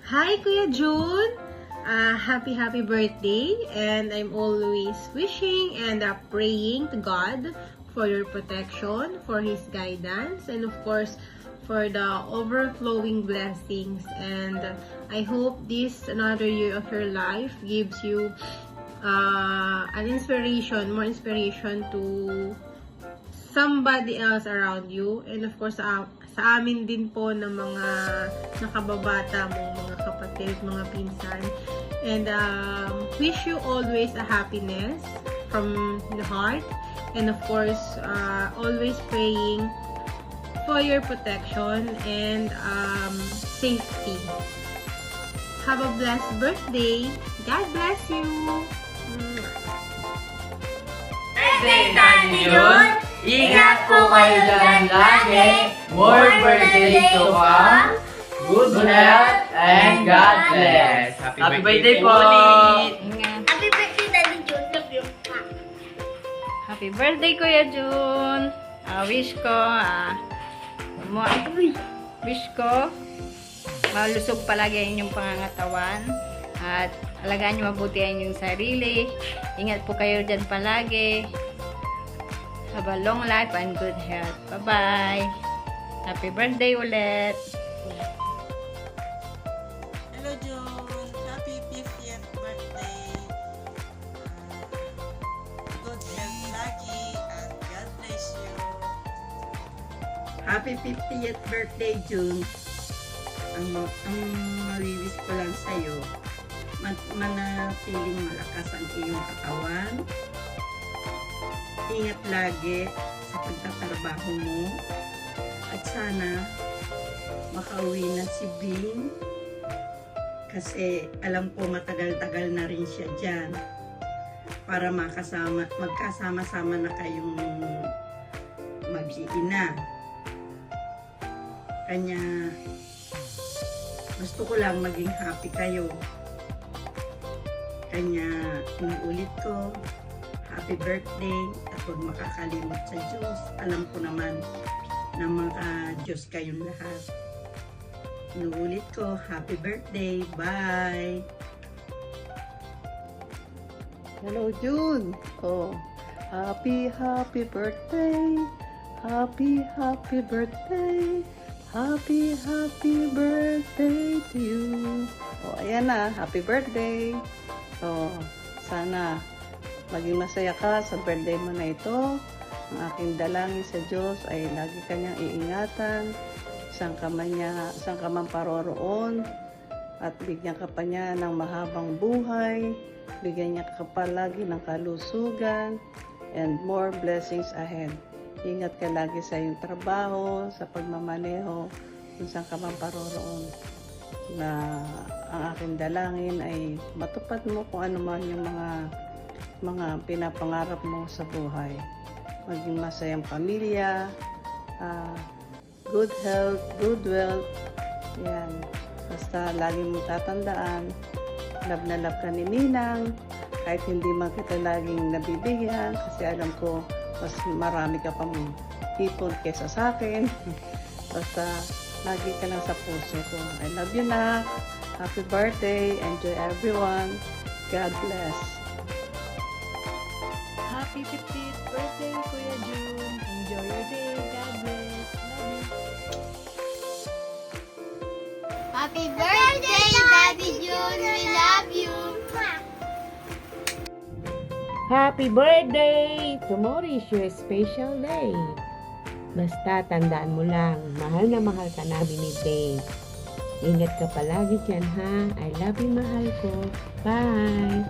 Hi, Kuya June! Happy birthday! And I'm always wishing and praying to God for your protection, for His guidance, and of course, for the overflowing blessings. And I hope this another year of your life gives you an inspiration, more inspiration to somebody else around you. And of course, sa amin din po ng mga nakababata mong mga kapatid, mga pinsan. And wish you always a happiness from the heart. And of course, always praying for your protection and safety. Have a blessed birthday. God bless you. Birthday, Daddy June! Ingat po kayo dyan lagi! More birthdays to come! Good health and God bless! Happy birthday po ulit! Happy birthday, Daddy June. Love you. Happy birthday, Kuya June! Wish ko, malusog palagi ang inyong pangangatawan at alagaan nyo mabuti ang inyong sarili. Ingat po kayo dyan palagi. Have a long life and good health. Bye-bye! Happy birthday ulit! Hello, June. Happy 50th birthday. Good health lagi and God bless you. Happy 50th birthday, June. Ang mawiwis ko lang sa'yo, manatiling malakas ang iyong katawan. Ingat lagi sa pagtatrabaho mo. At sana makauwi na si Bing. Kasi alam ko matagal-tagal na rin siya dyan. Para magkasama-sama na kayong mag-iina. Kanya gusto ko lang maging happy kayo. Kanya inuulit ko, happy birthday at huwag makakalimot sa Diyos. Alam ko naman na mga Diyos kayong lahat. Inuulit ko, happy birthday. Bye! Hello, June. Oh, happy birthday. Happy birthday. Happy birthday to you. Oh, ayan na. Happy birthday. Oh, sana maging masaya ka sa birthday mo na ito. Ang aking dalangin sa Diyos ay lagi kanyang iingatan. Saan ka man paroroon. At bigyan ka pa niya ng mahabang buhay. Bigyan niya ka palagi ng kalusugan. And more blessings ahead. Ingat ka lagi sa iyong trabaho, sa pagmamaneho, kung saan ka man paroroon. Na ang aking dalangin ay matupad mo kung ano man yung mga pinapangarap mo sa buhay. Maging masayang pamilya, good health, good wealth. Yan. Basta lagi mong tatandaan, love na love ka ni Ninang, kahit hindi man kita laging nabibigyan, kasi alam ko, mas marami ka pang ipon kesa sa akin. Basta, lagi ka lang sa puso ko. I love you na. Happy birthday. Enjoy everyone. God bless. Happy 50th birthday, Kuya June! Enjoy your day! God bless! Love you! Happy birthday, Daddy June. We love you. Happy birthday! Tomorrow is your special day. Basta tandaan mo lang, mahal na mahal ka namin ni Dave. Ingat ka palagi dyan ha. I love you, mahal ko. Bye!